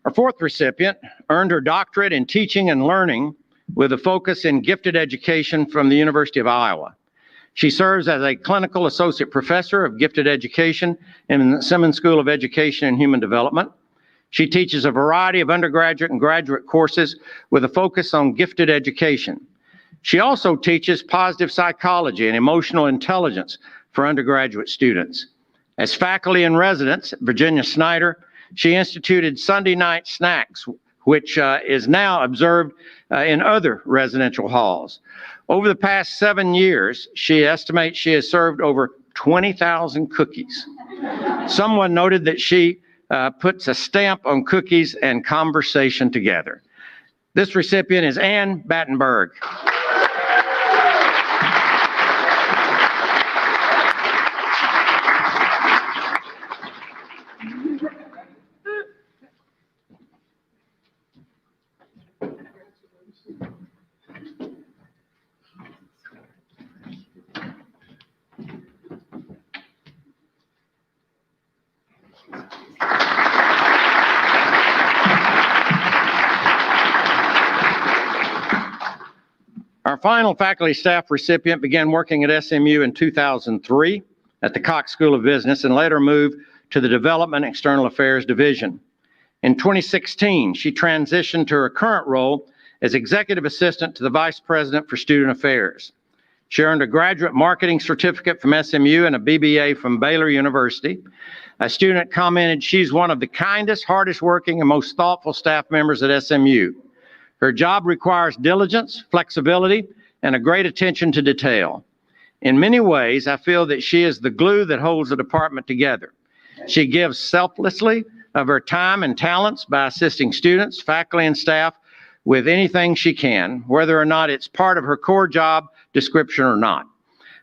Our fourth recipient earned her doctorate in teaching and learning with a focus in gifted education from the University of Iowa. She serves as a clinical associate professor of gifted education in the Simmons School of Education and Human Development. She teaches a variety of undergraduate and graduate courses with a focus on gifted education. She also teaches positive psychology and emotional intelligence for undergraduate students. As faculty in residence at Virginia Snyder, she instituted Sunday night snacks, which is now observed in other residential halls. Over the past 7 years, she estimates she has served over 20,000 cookies. Someone noted that she puts a stamp on cookies and conversation together. This recipient is Ann Battenberg. Our final faculty staff recipient began working at SMU in 2003 at the Cox School of Business and later moved to the Development External Affairs Division. In 2016, she transitioned to her current role as Executive Assistant to the Vice President for Student Affairs. She earned a graduate marketing certificate from SMU and a BBA from Baylor University. A student commented, "She's one of the kindest, hardest working, and most thoughtful staff members at SMU. Her job requires diligence, flexibility, and a great attention to detail. In many ways, I feel that she is the glue that holds the department together. She gives selflessly of her time and talents by assisting students, faculty, and staff with anything she can, whether or not it's part of her core job description or not.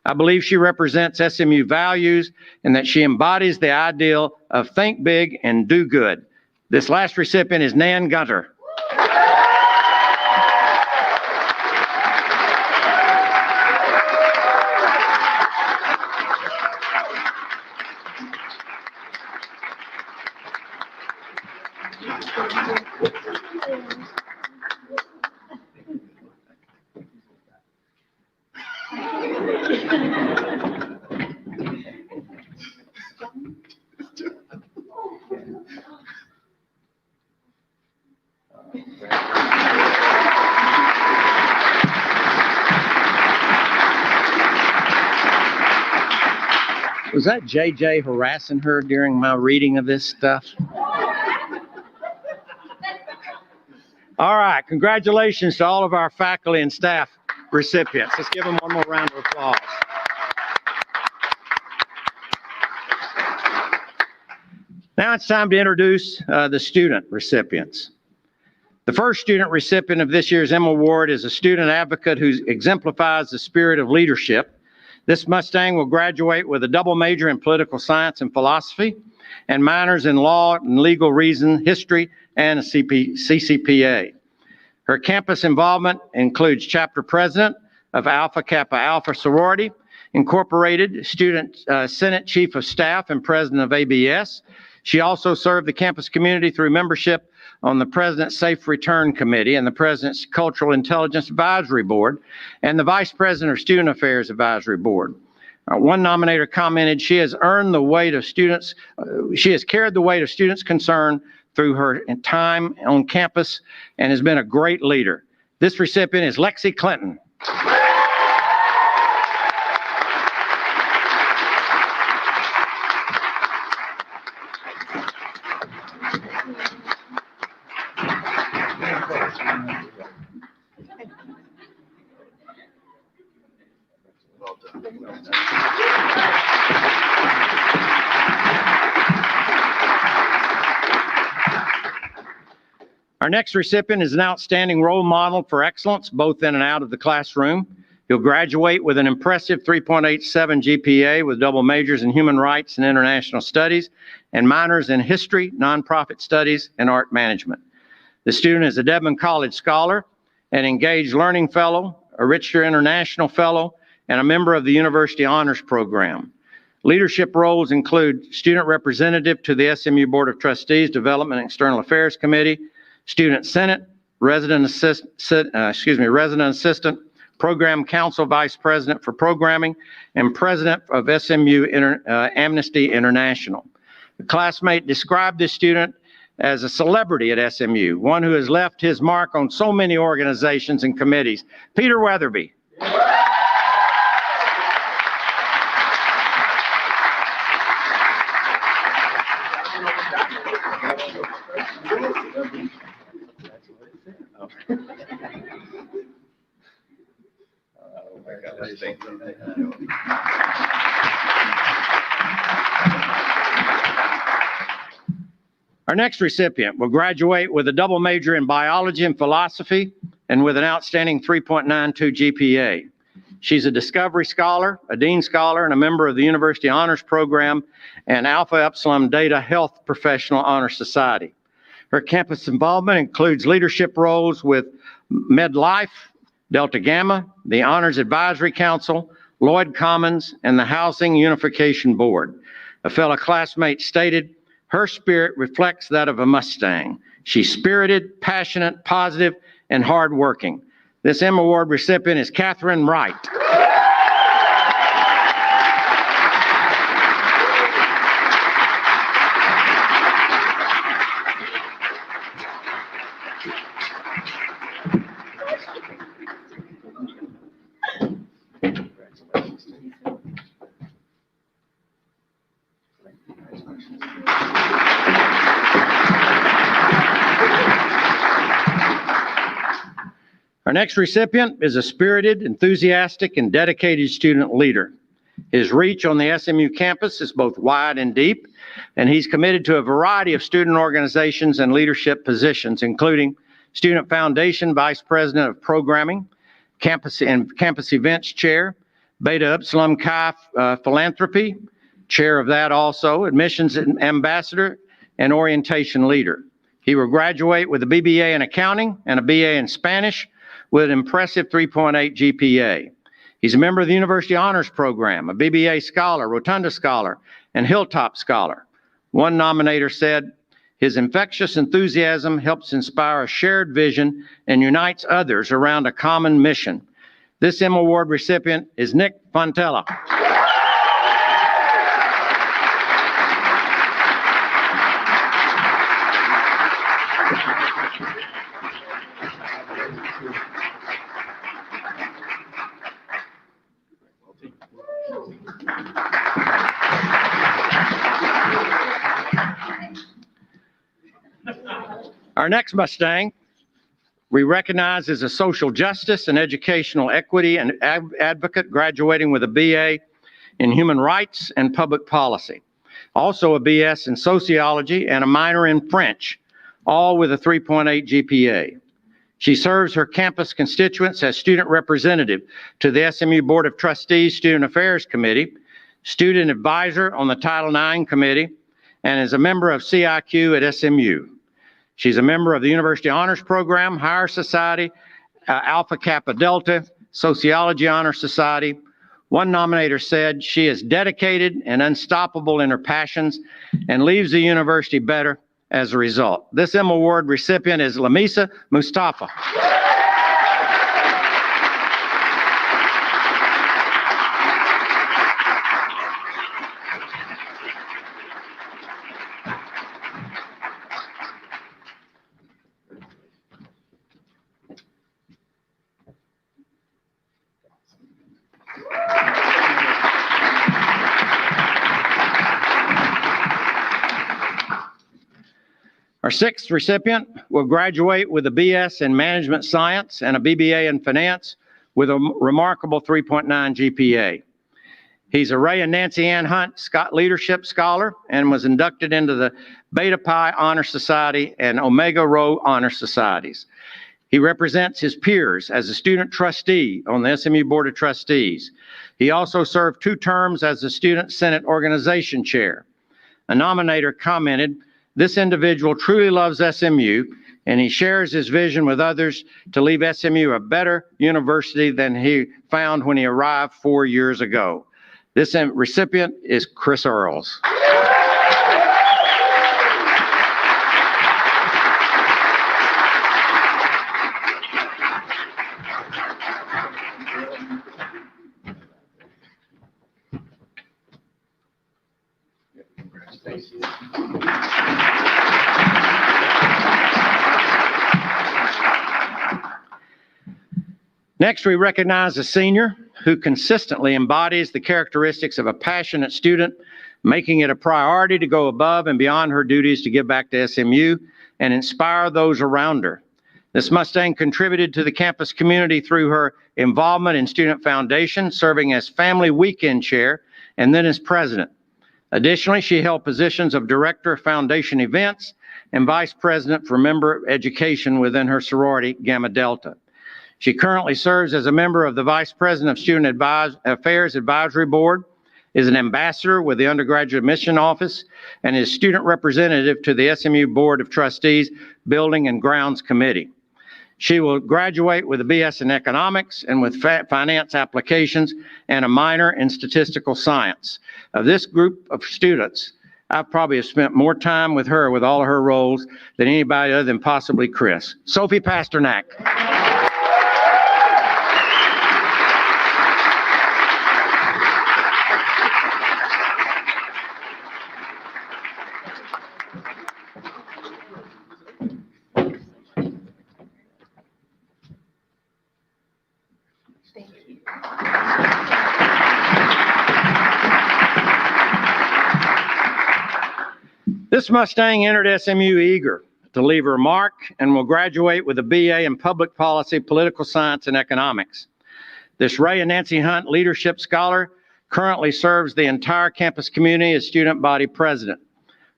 I believe she represents SMU values and that she embodies the ideal of think big and do good." This last recipient is Nan Gunter. Was that JJ harassing her during my reading of this stuff? All right, congratulations to all of our faculty and staff recipients. Let's give them one more round of applause. Now it's time to introduce the student recipients. The first student recipient of this year's Emma Award is a student advocate who exemplifies the spirit of leadership. This Mustang will graduate with a double major in political science and philosophy and minors in law and legal reason, history, and a CCPA. Her campus involvement includes chapter president of Alpha Kappa Alpha Sorority Incorporated, student Senate Chief of Staff and president of ABS. She also served the campus community through membership on the President's Safe Return Committee and the President's Cultural Intelligence Advisory Board and the Vice President of Student Affairs Advisory Board. One nominator commented, she has carried the weight of students' concern through her time on campus and has been a great leader. This recipient is Lexi Clinton. Our next recipient is an outstanding role model for excellence, both in and out of the classroom. He'll graduate with an impressive 3.87 GPA with double majors in human rights and international studies and minors in history, nonprofit studies, and art management. The student is a Dedman College Scholar, an Engaged Learning Fellow, a Richter International Fellow, and a member of the University Honors Program. Leadership roles include student representative to the SMU Board of Trustees, Development and External Affairs Committee, Student Senate, resident assistant, Program Council Vice President for Programming, and President of SMU Amnesty International. The classmate described this student as a celebrity at SMU, one who has left his mark on so many organizations and committees. Peter Weatherby. Our next recipient will graduate with a double major in biology and philosophy and with an outstanding 3.92 GPA. She's a Discovery Scholar, a Dean Scholar, and a member of the University Honors Program and Alpha Epsilon Data Health Professional Honor Society. Her campus involvement includes leadership roles with MedLife, Delta Gamma, the Honors Advisory Council, Lloyd Commons, and the Housing Unification Board. A fellow classmate stated, "Her spirit reflects that of a Mustang. She's spirited, passionate, positive, and hardworking." This Emmy Award recipient is Catherine Wright. Our next recipient is a spirited, enthusiastic, and dedicated student leader. His reach on the SMU campus is both wide and deep, and he's committed to a variety of student organizations and leadership positions, including Student Foundation Vice President of Programming, Campus Events Chair, Beta Upsilon Chi Philanthropy, Chair of that also, Admissions Ambassador, and Orientation Leader. He will graduate with a BBA in Accounting and a BA in Spanish, with an impressive 3.8 GPA. He's a member of the University Honors Program, a BBA Scholar, Rotunda Scholar, and Hilltop Scholar. One nominator said, "His infectious enthusiasm helps inspire a shared vision and unites others around a common mission." This Emmy Award recipient is Nick Fontella. Our next Mustang we recognize as a social justice and educational equity and advocate, graduating with a BA in human rights and public policy. Also a BS in sociology and a minor in French, all with a 3.8 GPA. She serves her campus constituents as student representative to the SMU Board of Trustees Student Affairs Committee, student advisor on the Title IX Committee, and is a member of CIQ at SMU. She's a member of the University Honors Program, Higher Society, Alpha Kappa Delta, Sociology Honor Society. One nominator said she is dedicated and unstoppable in her passions and leaves the university better as a result. This Emmy Award recipient is Lamisa Mustafa. Our sixth recipient will graduate with a BS in Management Science and a BBA in Finance with a remarkable 3.9 GPA. He's a Ray and Nancy Ann Hunt Leadership Scholar and was inducted into the Beta Pi Honor Society and Omega Rho Honor Societies. He represents his peers as a student trustee on the SMU Board of Trustees. He also served 2 terms as the Student Senate Organization Chair. A nominator commented, "This individual truly loves SMU, and he shares his vision with others to leave SMU a better university than he found when he arrived 4 years ago." This recipient is Chris Earls. Next, we recognize a senior who consistently embodies the characteristics of a passionate student, making it a priority to go above and beyond her duties to give back to SMU and inspire those around her. This Mustang contributed to the campus community through her involvement in Student Foundation, serving as Family Weekend Chair and then as President. Additionally, she held positions of Director of Foundation Events and Vice President for Member Education within her sorority, Gamma Delta. She currently serves as a member of the Vice President of Student Affairs Advisory Board, is an ambassador with the Undergraduate Admission Office, and is student representative to the SMU Board of Trustees Building and Grounds Committee. She will graduate with a BS in Economics and with Finance Applications and a minor in Statistical Science. Of this group of students, I probably have spent more time with her with all of her roles than anybody other than possibly Chris. Sophie Pasternak. This Mustang entered SMU eager to leave her mark and will graduate with a BA in Public Policy, Political Science, and Economics. This Ray and Nancy Hunt Leadership Scholar currently serves the entire campus community as Student Body President.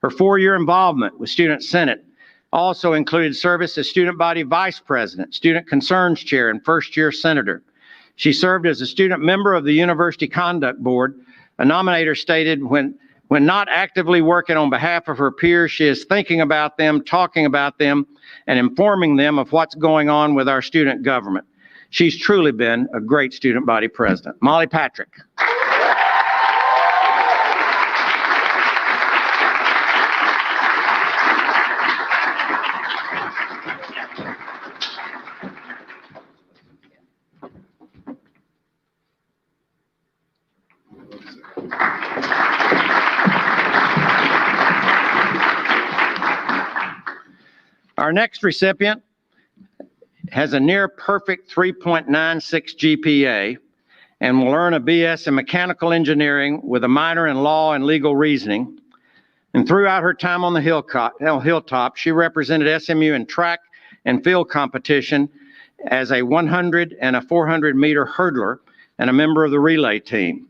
Her 4-year involvement with Student Senate also included service as Student Body Vice President, Student Concerns Chair, and first-year Senator. She served as a student member of the University Conduct Board. A nominator stated, when not actively working on behalf of her peers, she is thinking about them, talking about them, and informing them of what's going on with our student government. She's truly been a great student body president. Molly Patrick. Our next recipient has a near perfect 3.96 GPA and will earn a BS in mechanical engineering with a minor in law and legal reasoning. And throughout her time on the Hilltop, she represented SMU in track and field competition as a 100 and a 400 meter hurdler and a member of the relay team.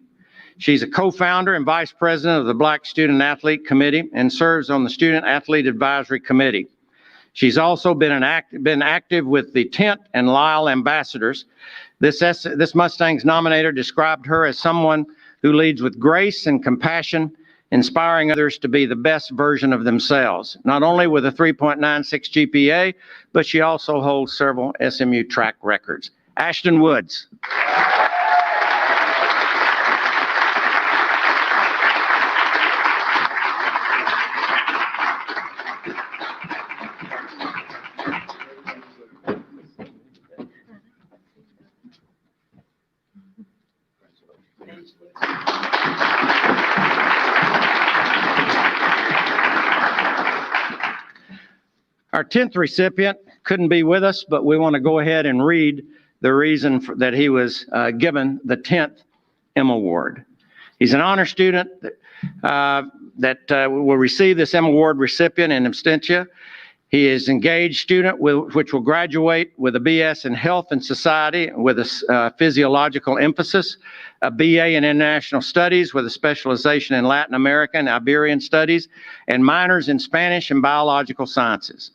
She's a co-founder and vice president of the Black Student Athlete Committee and serves on the Student Athlete Advisory Committee. She's also been active with the Tent and Lyle ambassadors. This Mustang's nominator described her as someone who leads with grace and compassion, inspiring others to be the best version of themselves, not only with a 3.96 GPA, but she also holds several SMU track records. Ashton Woods. Our 10th recipient couldn't be with us, but we want to go ahead and read the reason that he was given the 10th M Award. He's an honor student that will receive this M Award recipient in absentia. He is an engaged student which will graduate with a BS in Health and Society with a physiological emphasis, a BA in International Studies with a specialization in Latin American and Iberian Studies, and minors in Spanish and Biological Sciences.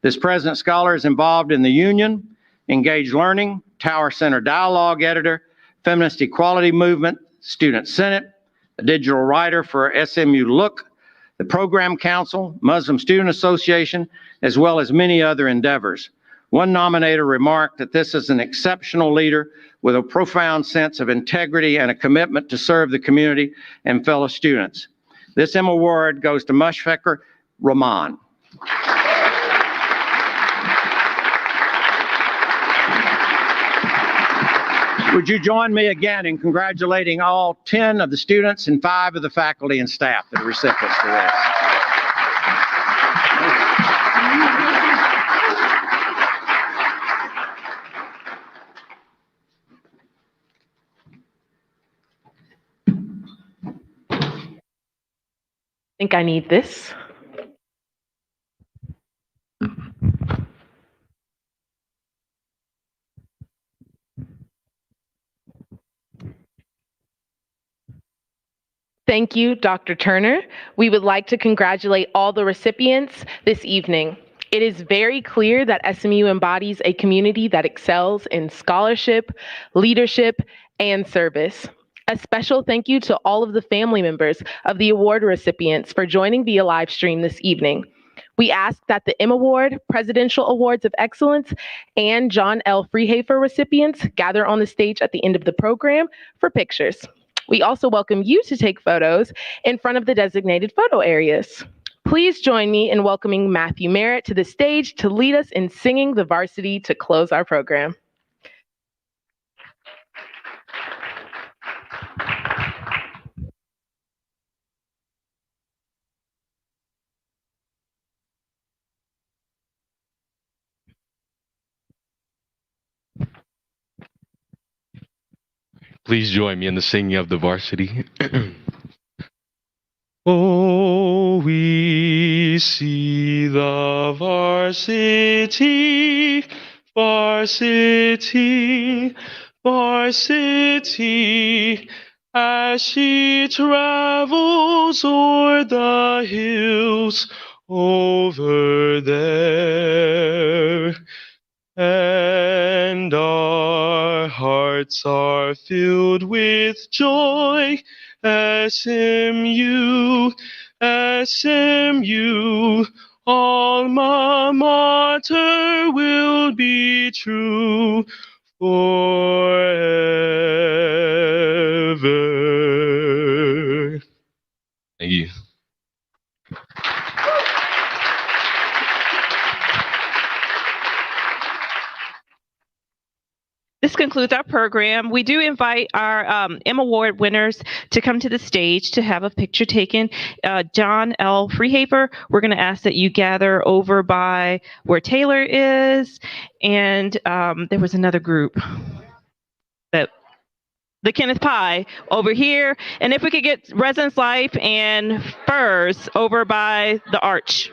This President Scholar is involved in the Union, Engaged Learning, Tower Center Dialogue Editor, Feminist Equality Movement, Student Senate, a digital writer for SMU Look, the Program Council, Muslim Student Association, as well as many other endeavors. One nominator remarked that this is an exceptional leader with a profound sense of integrity and a commitment to serve the community and fellow students. This M Award goes to Mushfeqer Rahman. Would you join me again in congratulating all 10 of the students and 5 of the faculty and staff that are recipients for this? think I need this. Thank you, Dr. Turner. We would like to congratulate all the recipients this evening. It is very clear that SMU embodies a community that excels in scholarship, leadership, and service. A special thank you to all of the family members of the award recipients for joining via live stream this evening. We ask that the M Award, Presidential Awards of Excellence, and John L. Freehafer recipients gather on the stage at the end of the program for pictures. We also welcome you to take photos in front of the designated photo areas. Please join me in welcoming Matthew Merritt to the stage to lead us in singing the varsity to close our program. Please join me in the singing of the varsity. Oh, we see the varsity, varsity, varsity, as she travels o'er the hills over there. And our hearts are filled with joy. SMU, SMU, alma mater will be true forever. Thank you. This concludes our program. We do invite our M Award winners to come to the stage to have a picture taken. John L. Freehafer, we're going to ask that you gather over by where Taylor is. And there was another group, the Kenneth Pye over here. And if we could get Residence Life and Furs over by the arch.